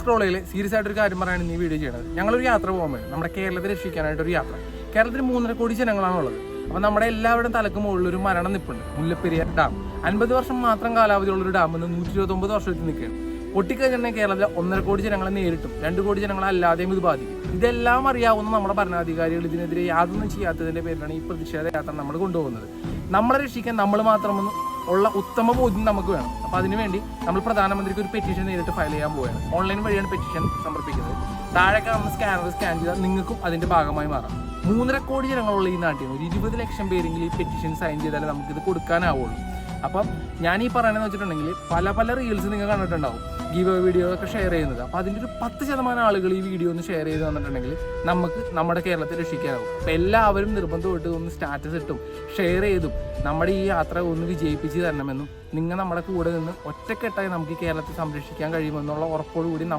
സ്ക്രോളിൽ serious ആയിട്ടൊരു കാര്യം പറയാനാണ് ഈ വീഡിയോ ചെയ്യുന്നത്. ഞങ്ങളൊരു യാത്ര പോകാൻ വേണ്ടി നമ്മുടെ കേരളത്തെ രക്ഷിക്കാനായിട്ടൊരു യാത്ര. കേരളത്തിൽ 3.5 കോടി ജനങ്ങളാണുള്ളത്. അപ്പോൾ നമ്മുടെ എല്ലാവരുടെയും തലക്ക് മുകളിൽ ഒരു മരണം നിൽപ്പുണ്ട്. മുല്ലപ്പെരിയാർ ഡാം 50 വർഷം മാത്രം കാലാവധിയുള്ളൊരു ഡാം എന്ന് 129 വർഷത്തിൽ നിൽക്കുകയാണ്. പൊട്ടിക്കഴിഞ്ഞാൽ കേരളത്തിലെ 1.5 കോടി ജനങ്ങളെ നേരിട്ടും 2 കോടി ജനങ്ങളെ അല്ലാതെയും ഇത് ബാധിക്കും. ഇതെല്ലാം അറിയാവുന്ന നമ്മുടെ ഭരണാധികാരികൾ ഇതിനെതിരെ യാതൊന്നും ചെയ്യാത്തതിൻ്റെ പേരിലാണ് ഈ പ്രതിഷേധ യാത്ര നമ്മൾ കൊണ്ടുപോകുന്നത്. നമ്മളെ രക്ഷിക്കാൻ നമ്മൾ മാത്രമെന്ന് ഉള്ള ഉത്തമ ബോധ്യം നമുക്ക് വേണം. അപ്പോൾ അതിനുവേണ്ടി നമ്മൾ പ്രധാനമന്ത്രിക്ക് ഒരു പെറ്റീഷൻ നേരിട്ട് ഫയൽ ചെയ്യാൻ പോവുകയാണ്. ഓൺലൈൻ വഴിയാണ് പെറ്റീഷൻ സമർപ്പിക്കുന്നത്. താഴെ കാണുന്ന സ്കാനർ സ്കാൻ ചെയ്താൽ നിങ്ങൾക്കും അതിൻ്റെ ഭാഗമായി മാറാം. 3.5 കോടി ജനങ്ങളുള്ള ഈ നാട്ടിൽ ഒരു 20 ലക്ഷം പേരെങ്കിലും ഈ പെറ്റീഷൻ സൈൻ ചെയ്താലേ നമുക്കിത് കൊടുക്കാനാവുള്ളൂ. അപ്പം ഞാൻ ഈ പറയണമെന്ന് വെച്ചിട്ടുണ്ടെങ്കിൽ പല റീൽസ് നിങ്ങൾ കണ്ടിട്ടുണ്ടാവും, ഗീവ് വീഡിയോ ഒക്കെ ഷെയർ ചെയ്യുന്നത്. അപ്പോൾ അതിൻ്റെ ഒരു 10% ആളുകൾ ഈ വീഡിയോ ഒന്ന് ഷെയർ ചെയ്ത് തന്നിട്ടുണ്ടെങ്കിൽ നമുക്ക് നമ്മുടെ കേരളത്തെ രക്ഷിക്കാനാവും. അപ്പോൾ എല്ലാവരും നിർബന്ധമായിട്ട് ഒന്ന് സ്റ്റാറ്റസ് ഇട്ടും ഷെയർ ചെയ്തും നമ്മുടെ ഈ യാത്ര ഒന്ന് വിജയിപ്പിച്ച് തരണമെന്നും നിങ്ങൾ നമ്മുടെ കൂടെ നിന്ന് ഒറ്റക്കെട്ടായി നമുക്ക് ഈ കേരളത്തെ സംരക്ഷിക്കാൻ കഴിയുമെന്നുള്ള ഉറപ്പോടുകൂടി